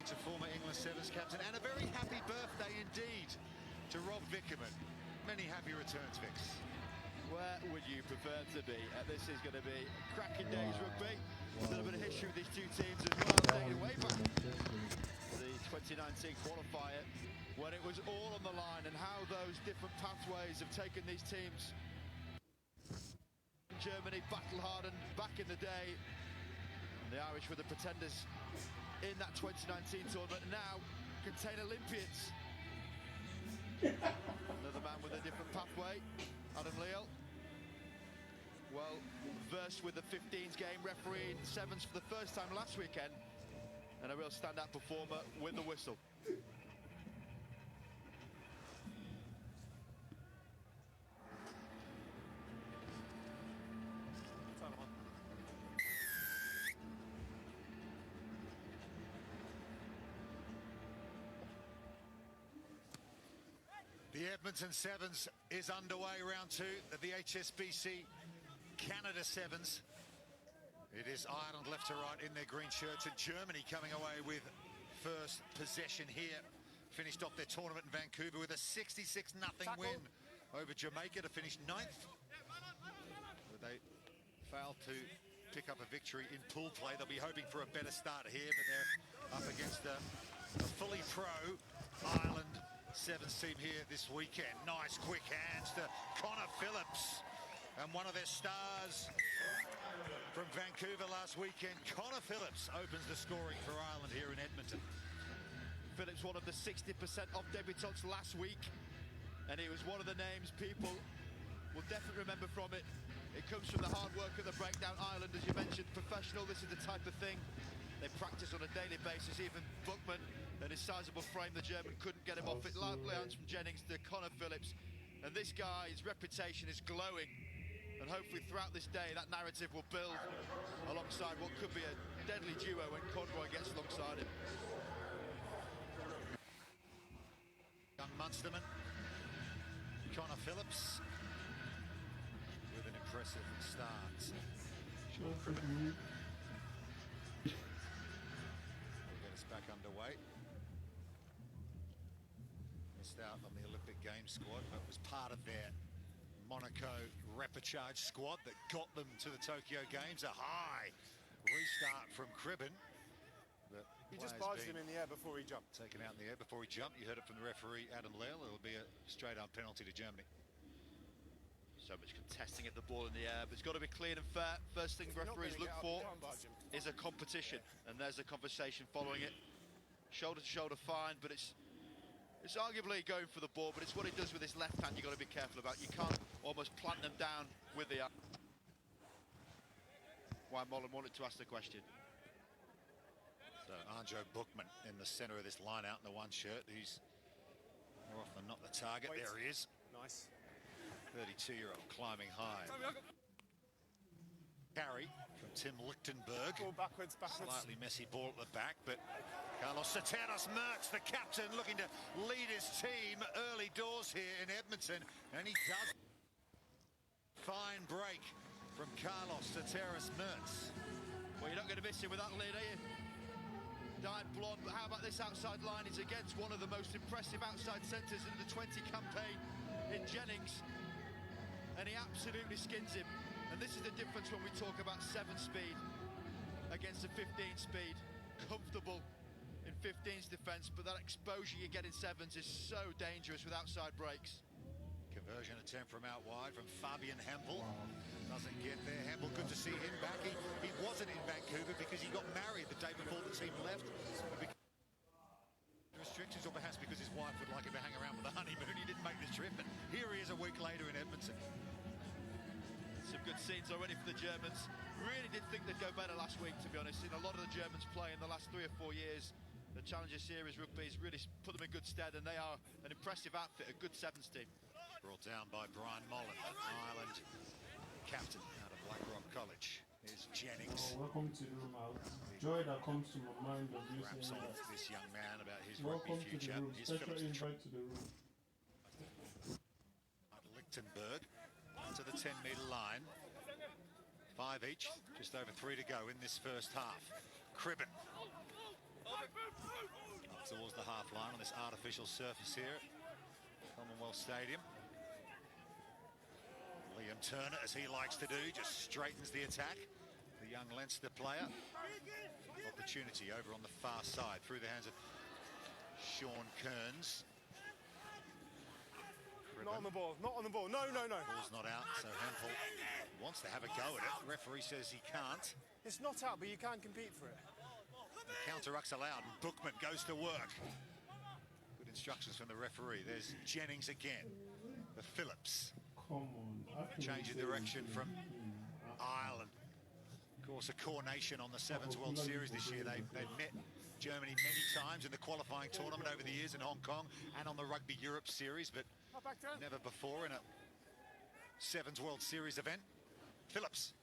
To former England Sevens captain, and a very happy birthday indeed to Rob Vickerman. Many happy returns, Vix. Where would you prefer to be? This is going to be cracking days rugby. A little bit of history with these two teams as well, dating way back the 2019 qualifier, when it was all on the line, and how those different pathways have taken these teams. Germany battle-hardened back in the day. And the Irish were the pretenders in that 2019 tournament, and now contain Olympians. Another man with a different pathway, Adam Leal. Well versed with the 15s game, refereeing sevens for the first time last weekend, and a real standout performer with the whistle. The Edmonton Sevens is underway, round two of the Hsbc Canada Sevens. It is Ireland left to right in their green shirts, and Germany coming away with first possession here. Finished off their tournament in Vancouver with a 66-0 win over Jamaica to finish 9th. But they failed to pick up a victory in pool play. They'll be hoping for a better start here, but they're up against a fully pro Ireland Sevens team here this weekend. Nice quick hands to Connor Phillips, and one of their stars from Vancouver last weekend, Connor Phillips, opens the scoring for Ireland here in Edmonton. Phillips, one of the 60% of debutants last week, and he was one of the names people will definitely remember from it. It comes from the hard work of the breakdown. Ireland, as you mentioned, professional. This is the type of thing they practice on a daily basis. Even Buckman and his sizable frame, the German, couldn't get him off it. Lance from Jennings to Connor Phillips, and this guy's reputation is glowing, and hopefully throughout this day that narrative will build alongside what could be a deadly duo when Conroy gets alongside him. Young Munsterman, Connor Phillips, with an impressive start. We'll get us back underway. Missed out on the Olympic Games squad, but was part of their Monaco repechage squad that got them to the Tokyo Games. A high restart from Cribben. He just barged him in the air before he jumped. Taken out in the air before he jumped. You heard it from the referee, Adam Leal. It'll be a straight-up penalty to Germany. So much contesting at the ball in the air, but it's got to be clean and fair. First thing referees look for is a competition, and there's a conversation following it. Shoulder to shoulder, fine, but it's arguably going for the ball, but it's what he does with his left hand you've got to be careful about. You can't almost plant them down with the arm. Why Mullen wanted to ask the question. So Arjo Bookman in the centre of this line out in the one shirt. He's more often not the target. There he is. Nice. 32-year-old climbing high. Carry from Tim Lichtenberg. Ball backwards. Slightly messy ball at the back, but Carlos Mertz, the captain, looking to lead his team early doors here in Edmonton, and he does. Fine break from Carlos Mertz. Well, you're not going to miss him with that lead, are you? Dyed blonde, but how about this outside line? He's against one of the most impressive outside centres in the 20 campaign in Jennings, and he absolutely skins him. And this is the difference when we talk about 7 speed against a 15 speed. Comfortable in 15's defence, but that exposure you get in 7's is so dangerous with outside breaks. Conversion attempt from out wide from Fabian Hempel. Doesn't get there. Hempel, good to see him back. He wasn't in Vancouver because he got married the day before the team left. Restrictions, or perhaps because his wife would like him to hang around with the honeymoon. He didn't make the trip, and here he is a week later in Edmonton. Some good scenes already for the Germans. Really did think they'd go better last week, to be honest. Seen a lot of the Germans play in the last 3 or 4 years. The Challenger Series rugby has really put them in good stead, and they are an impressive outfit, a good 7's team. Brought down by Brian Mullen, Ireland captain out of Blackrock College. Here's Jennings. Welcome to the room. Joy that comes to my mind of you raps saying on that. this young man about his Welcome rugby future. to the room. Here's Special Phillips. invite to the room. Lichtenberg to the 10-metre line. 5 each, just over 3 to go in this first half. Cribben. line on this artificial surface here at Commonwealth Stadium. Liam Turner, as he likes to do, just straightens the attack. The young Leinster player. Opportunity over on the far side through the hands of Sean Kearns. Not on the ball, not on the ball. No, no, no. Ball's not out, so Hempel wants to have a go at it. The referee says he can't. It's not out, but you can't compete for it. The counter-ruck's allowed, and Bookman goes to work. Good instructions from the referee. There's Jennings again. The Phillips. Come on. Change of direction from Ireland. Of course, a core nation on the Sevens World Series this year. They've met Germany many times in the qualifying tournament over the years in Hong Kong and on the Rugby Europe Series, but never before in a Sevens World Series event. Phillips.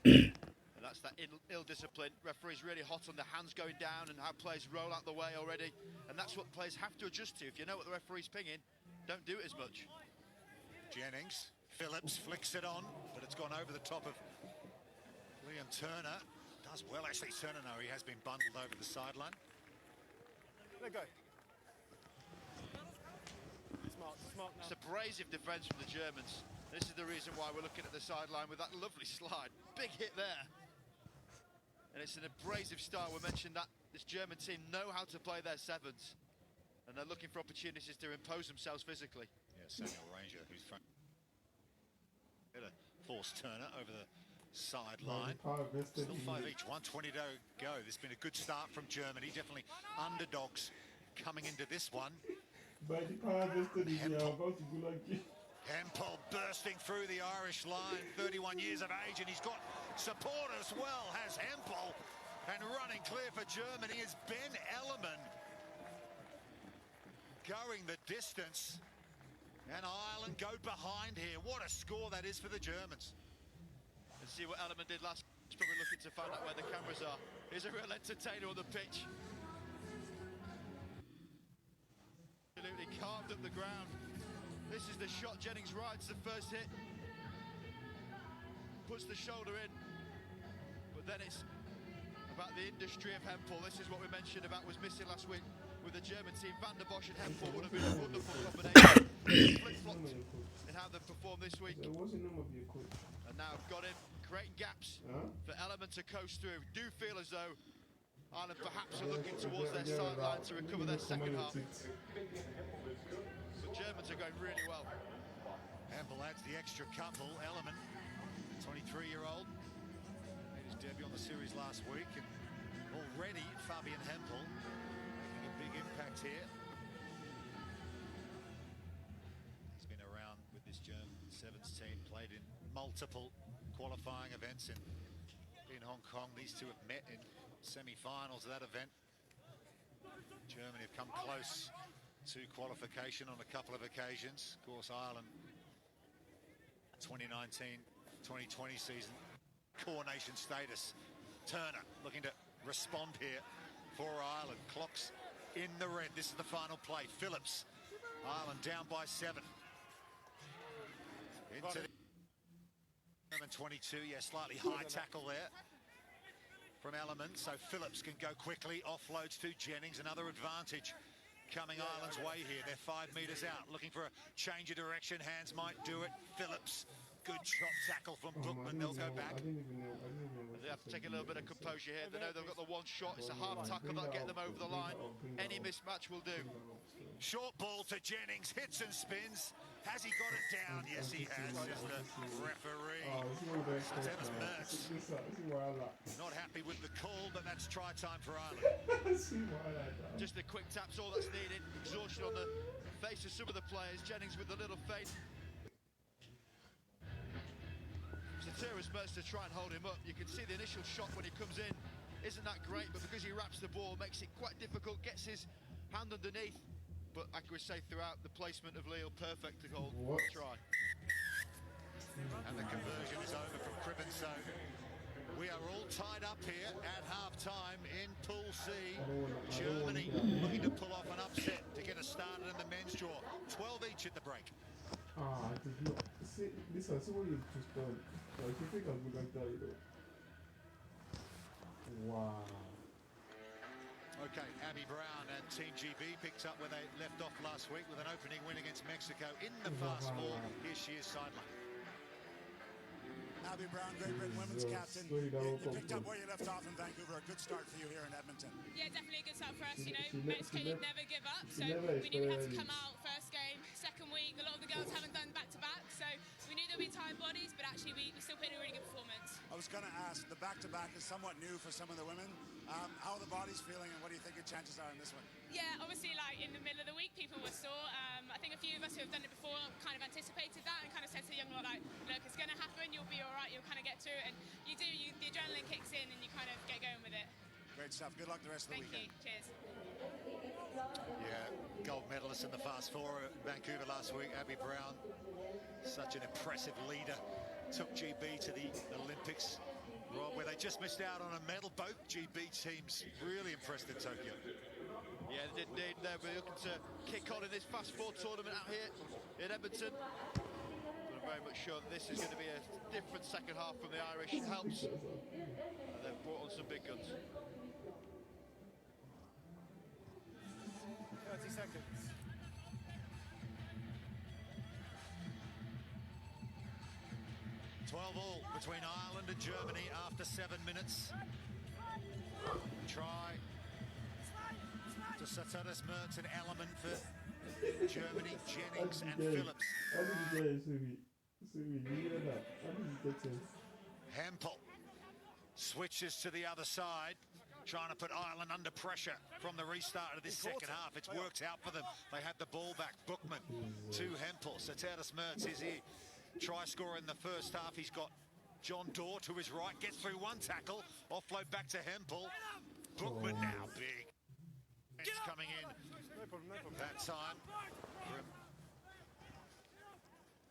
And that's that ill discipline. Referee's really hot on the hands going down and how players roll out the way already. And that's what players have to adjust to. If you know what the referee's pinging, don't do it as much. Jennings. Phillips flicks it on, but it's gone over the top of Liam Turner. Does well, actually. Turner, no, he has been bundled over the sideline. Let go. Smart, smart now. It's abrasive defence from the Germans. This is the reason why we're looking at the sideline with that lovely slide. Big hit there. And it's an abrasive style. We mentioned that this German team know how to play their sevens. And they're looking for opportunities to impose themselves physically. Yeah, Samuel Ranger, who's front. Better force Turner over the sideline. Still 5 each, 120 to go. There's been a good start from Germany. Definitely underdogs coming into this one. Hempel bursting through the Irish line, 31 years of age, and he's got support as well, has Hempel. And running clear for Germany is Ben Ellerman. Going the distance. And Ireland go behind here. What a score that is for the Germans. And see what Ellerman did last. He's probably looking to find out where the cameras are. He's a real entertainer on the pitch. Absolutely carved up the ground. This is the shot Jennings rides the first hit. Puts the shoulder in. But then it's about the industry of Hempel. This is what we mentioned about was missing last week with the German team. Van der Bosch and Hempel would have been a wonderful combination. Flip-flopped in how they've performed this week. And now got him creating gaps for Ellerman to coast through. Do feel as though Ireland perhaps are looking towards their sideline to recover their second half. The Germans are going really well. Hempel adds the extra couple. Ellerman, 23-year-old, made his debut on the series last week, and already Fabian Hempel making a big impact here. He's been around with this German Sevens team, played in multiple qualifying events in Hong Kong. These two have met in semi-finals of that event. Germany have come close to qualification on a couple of occasions. Of course, Ireland, 2019-2020 season, core nation status. Turner looking to respond here for Ireland. Clock's in the red. This is the final play. Phillips. Ireland down by 7. Into the 22. Yeah, slightly high tackle there from Ellerman. So Phillips can go quickly. Offloads to Jennings. Another advantage coming Ireland's way here. They're 5 metres out. Looking for a change of direction. Hands might do it. Phillips. Good chop tackle from Bookman. They'll go back. They have to take a little bit of composure here. They know they've got the one shot. It's a half tackle that'll get them over the line. Any mismatch will do. Short ball to Jennings. Hits and spins. Has he got it down? Yes, he has, says the referee. Dennis Mertz. Not happy with the call, but that's try time for Ireland. Just the quick taps, all that's needed. Exhaustion on the face of some of the players. Jennings with the little feint. Terrence Mertz to try and hold him up. You can see the initial shot when he comes in isn't that great, but because he wraps the ball, makes it quite difficult, gets his hand underneath. But I could say throughout the placement of Leo, perfect to goal. Try. And the conversion is over from Cribben. So we are all tied up here at half-time in Pool C. Germany looking to pull off an upset to get us started in the men's draw. 12 each at the break. I did not. See what you've just done. I think I would like that, Wow. Okay, Abby Brown and Team GB picked up where they left off last week with an opening win against Mexico in the Fast Four. Here she is sideline. Abby Brown, Great Britain women's captain. You picked up where you left off in Vancouver. A good start for you here in Edmonton. Yeah, definitely a good start for us. You know, Mexico, you'd never give up. So we knew we had to come out first game, second week. A lot of the girls haven't done back-to-back, so we knew there'd be tired bodies, but actually we still put in a really good performance. I was going to ask, the back-to-back is somewhat new for some of the women. How are the bodies feeling, and what do you think your chances are in this one? Yeah, obviously, like in the middle of the week, people were sore. I think a few of us who have done it before kind of anticipated that and kind of said to the young lot, like, look, it's going to happen. You'll be all right. You'll kind of get through it, and you do. The adrenaline kicks in, and you kind of get going with it. Great stuff. Good luck the rest of the weekend. Thank you. Cheers. Yeah, gold medalist in the Fast Four in Vancouver last week, Abby Brown. Such an impressive leader. Took GB to the Olympics, Rob, where they just missed out on a medal. Both GB teams really impressed in Tokyo. Yeah, they did indeed. They're looking to kick on in this Fast Four tournament out here in Edmonton. But I'm very much sure that this is going to be a different second half from the Irish. Helps. And they've brought on some big guns. 30 seconds. All between Ireland and Germany after 7 minutes. Try to Sataras Mertz, an element for Germany, Jennings and Phillips. Hempel switches to the other side, trying to put Ireland under pressure from the restart of this second half. It's worked out for them. They had the ball back. Bookman to Hempel. Sataras Mertz is here. Try scorer in the first half. He's got John Dorr to his right, gets through one tackle, offload back to Hempel. Bookman now big. It's coming in that time from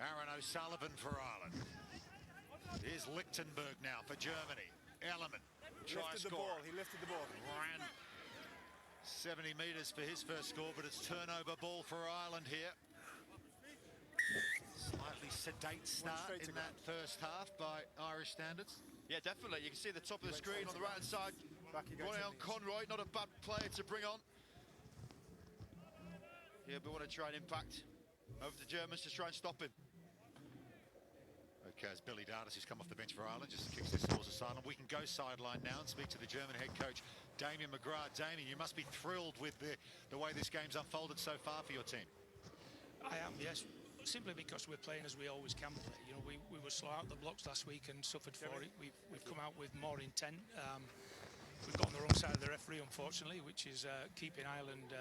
Aaron O'Sullivan for Ireland. Here's Lichtenberg now for Germany. Element, try score. He lifted the ball. Ran 70 metres for his first score, but it's turnover ball for Ireland here. Slightly sedate start in that first half by Irish standards. Yeah, definitely. You can see the top of the screen on the right-hand side. Running on Conroy, not a bad player to bring on. Yeah, but want to try and impact over the Germans to try and stop him. Okay, it's Billy Dardis who's come off the bench for Ireland, just kicks this towards the sideline. We can go sideline now and speak to the German head coach, Damien McGrath. Damien, you must be thrilled with the way this game's unfolded so far for your team. I am, yes. Simply because we're playing as we always can play. You know, we were slow out the blocks last week and suffered for it. We've come out with more intent. We've got on the wrong side of the referee, unfortunately, which is keeping Ireland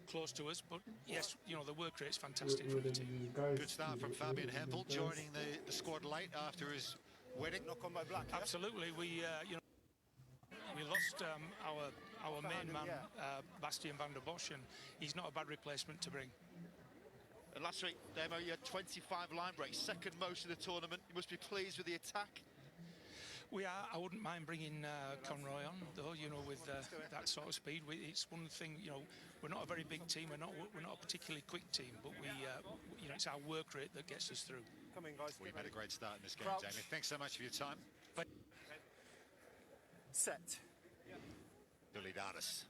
close to us. But yes, you know, the work rate's fantastic from the team. Good start from Fabian Hempel, joining the squad late after his wedding. Knock on by Black. Absolutely, we you know, we lost our main man, Bastian van der Bosch, and he's not a bad replacement to bring. And last week, Demo, you had 25 line breaks, second most in the tournament. You must be pleased with the attack. We are. I wouldn't mind bringing Conroy on, though. You know, with that sort of speed, it's one thing. You know, we're not a very big team. We're not a particularly quick team, but we, you know, it's our work rate that gets us through. Come in, guys. We've had a great start in this game, Damien. Thanks so much for your time. Set. Billy Dardis.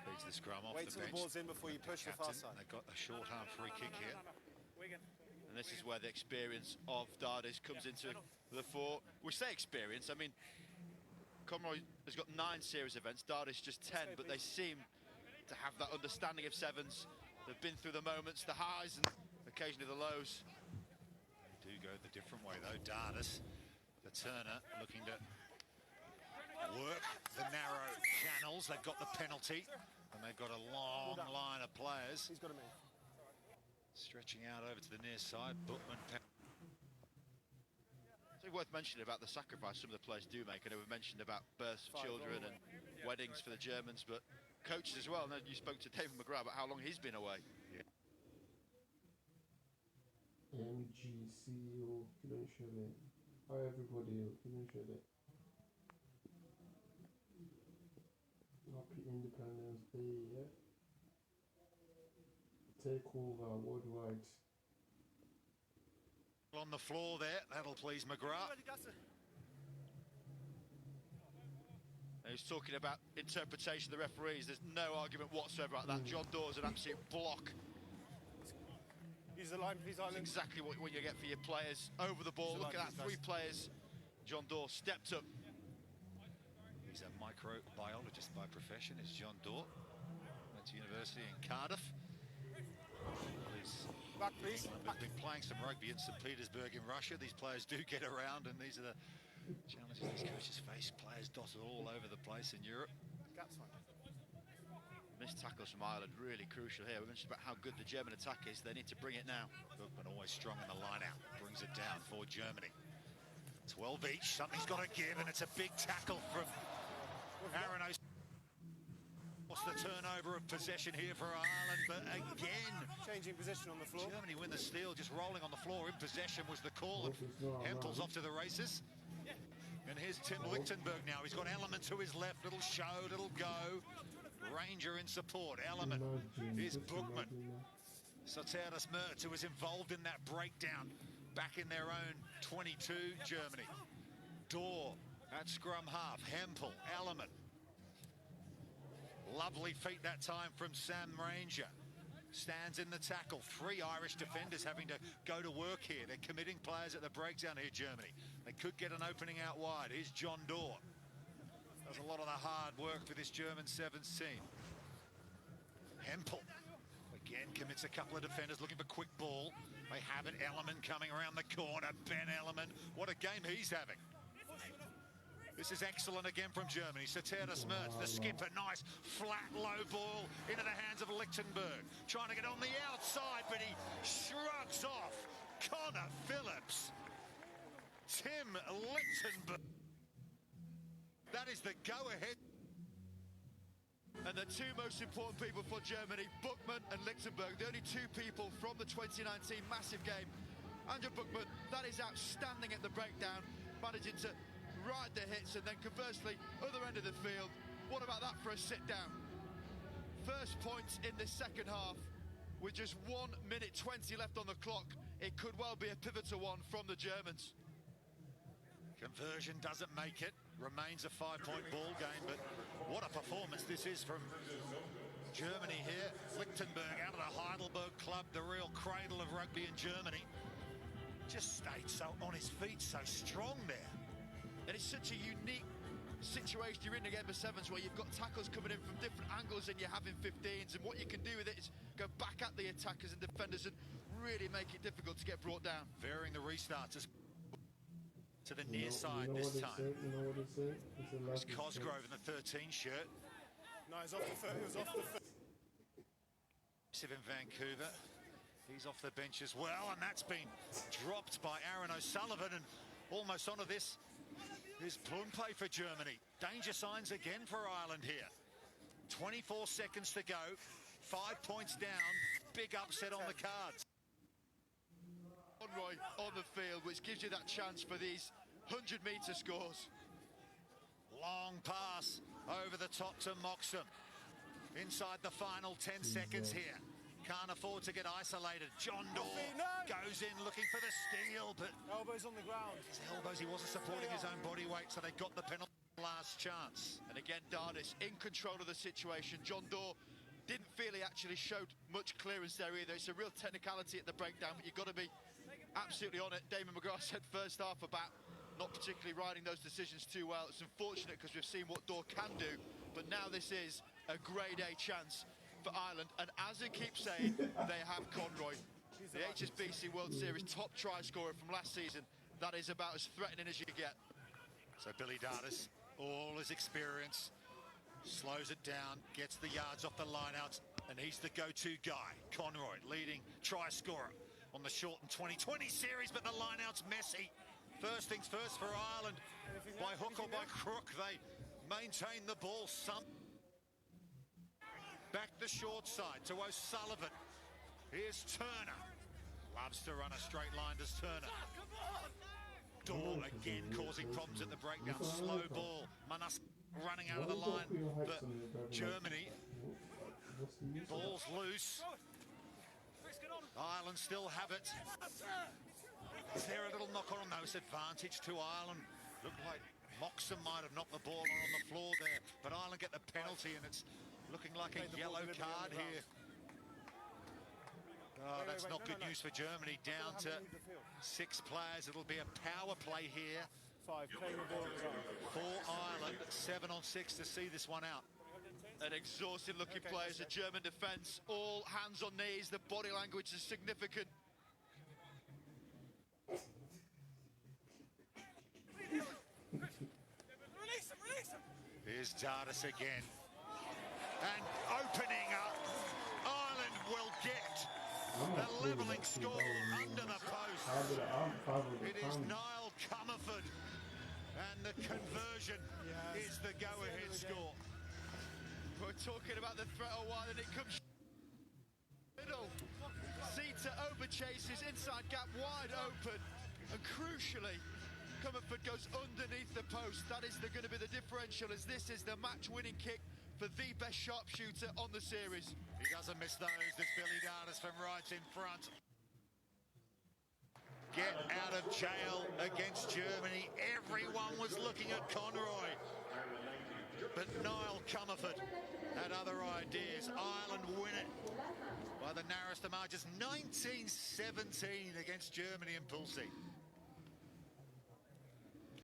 Leads the scrum off Wait the till bench. the ball's in before you push the far side. They've got a short arm free kick here. And this is where the experience of Dardis comes into the fore. We say experience, I mean, Conroy has got 9 series events, Dardis just 10, but they seem to have that understanding of sevens. They've been through the moments, the highs and occasionally the lows. They do go the different way though. Dardis, the turner, looking to work the narrow channels. They've got the penalty and they've got a long line of players. He's got to move. Stretching out over to the near side. Bookman. It's worth mentioning about the sacrifice some of the players do make. I know we've mentioned about births of children and weddings for the Germans, but coaches as well. I know you spoke to David McGrath about how long he's been away. Yeah. MGCO, credential. How everybody credential. Happy Independence Day, yeah? Take over worldwide. On the floor there, that'll please McGrath. He's talking about interpretation of the referees. There's no argument whatsoever about that. John Doerr's an absolute block. Use the line, please, Ireland. That's exactly what you get for your players. Over the ball, look at that, 3 players. John Doerr stepped up. He's a microbiologist by profession, is John Doerr. Went to university in Cardiff. Back, please. He's been playing some rugby in St. Petersburg in Russia. These players do get around, and these are the challenges these coaches face. Players dotted all over the place in Europe. That's fine. Missed tackles from Ireland, really crucial here. We mentioned about how good the German attack is. They need to bring it now. Bookman always strong in the line-out. Brings it down for Germany. 12 each. Something's got to give, and it's a big tackle from Aaron O'Sullivan. What's the turnover of possession here for Ireland? But again, changing position on the floor. Germany win the steal, just rolling on the floor. In possession was the call. Hempel's off to the races. And here's Tim Lichtenberg now. He's got Element to his left. Little show, little go. Ranger in support. Element is Bookman. Soteris Mertz, who was involved in that breakdown back in their own 22, Germany. Doerr at scrum half. Hempel, Element. Lovely feet that time from Sam Ranger. Stands in the tackle. 3 Irish defenders having to go to work here. They're committing players at the breakdown here, Germany. They could get an opening out wide. Here's John Doerr. Does a lot of the hard work for this German Sevens team. Hempel again commits a couple of defenders looking for quick ball. They have it. Element coming around the corner. Ben Element. What a game he's having. This is excellent again from Germany. Soteris Mertz, the skipper, nice flat low ball into the hands of Lichtenberg. Trying to get on the outside, but he shrugs off Connor Phillips. Tim Lichtenberg. That is the go-ahead. And the 2 most important people for Germany, Bookman and Lichtenberg, the only 2 people from the 2019 massive game. Andrew Bookman, that is outstanding at the breakdown, managing to ride the hits, and then conversely, other end of the field, what about that for a sit down? First points in the second half, with just 1 minute 20 left on the clock. It could well be a pivotal one from the Germans. Conversion doesn't make it, remains a 5-point ball game, but what a performance this is from Germany here. Lichtenberg out of the Heidelberg club, the real cradle of rugby in Germany. Just stayed so on his feet, so strong there. And it's such a unique situation you're in again for Sevens, where you've got tackles coming in from different angles and you're having 15s, and what you can do with it is go back at the attackers and defenders and really make it difficult to get brought down. Varying the restarts to the near side this time. It's Cosgrove in the 13 shirt. No, he's off the foot. He was off the foot. In Vancouver. He's off the bench as well, and that's been dropped by Aaron O'Sullivan, and almost onto this is Plumpe for Germany. Danger signs again for Ireland here. 24 seconds to go. 5 points down. Big upset on the cards. Conroy on the field, which gives you that chance for these 100-metre scores. Long pass over the top to Moxham. Inside the final 10 seconds here. Can't afford to get isolated. John Doerr goes in looking for the steal, but elbows on the ground. His elbows, he wasn't supporting his own body weight, so they got the penalty. Last chance. And again, Dardis in control of the situation. John Doerr didn't feel he actually showed much clearance there either. It's a real technicality at the breakdown, but you've got to be absolutely on it. Damon McGrath said first half about not particularly riding those decisions too well. It's unfortunate because we've seen what Doerr can do, but now this is a grade A chance for Ireland, and as they keep saying, they have Conroy, the Hsbc World Series top try scorer from last season. That is about as threatening as you get. So Billy Dardis, all his experience, slows it down, gets the yards off the lineouts, and he's the go-to guy. Conroy, leading try scorer on the shortened 2020 series, but the lineout's messy. First things first for Ireland. By hook or by crook, they maintain the ball. Back the short side to O'Sullivan. Here's Turner. Loves to run a straight line, does Turner. Doerr again causing problems at the breakdown. Slow ball. Manas running out of the line, but Germany, ball's loose. Ireland still have it. Is there a little knock on? No, it's advantage to Ireland. Looked like Moxon might have knocked the ball on the floor there, but Ireland get the penalty, and it's looking like a yellow card here. Oh, that's not good news for Germany. Down to 6 players. It'll be a power play here. 5, playing the ball for Ireland. 7 on 6 to see this one out. An exhausted looking play as a German defence. All hands on knees. The body language is significant. Here's Dardis again. And opening up. Ireland will get the levelling score under the post. It is Niall Comerford, and the conversion is the go-ahead score. We're talking about the threat a while, and it comes middle. Zita overchases, inside gap wide open, and crucially, Comerford goes underneath the post. That is going to be the differential, as this is the match-winning kick for the best sharpshooter on the series. He doesn't miss those. There's Billy Dardis from right in front. Get out of jail against Germany. Everyone was looking at Conroy. But Niall Comerford had other ideas. Ireland win it by the narrowest of margins, 19-17 against Germany in Pool C.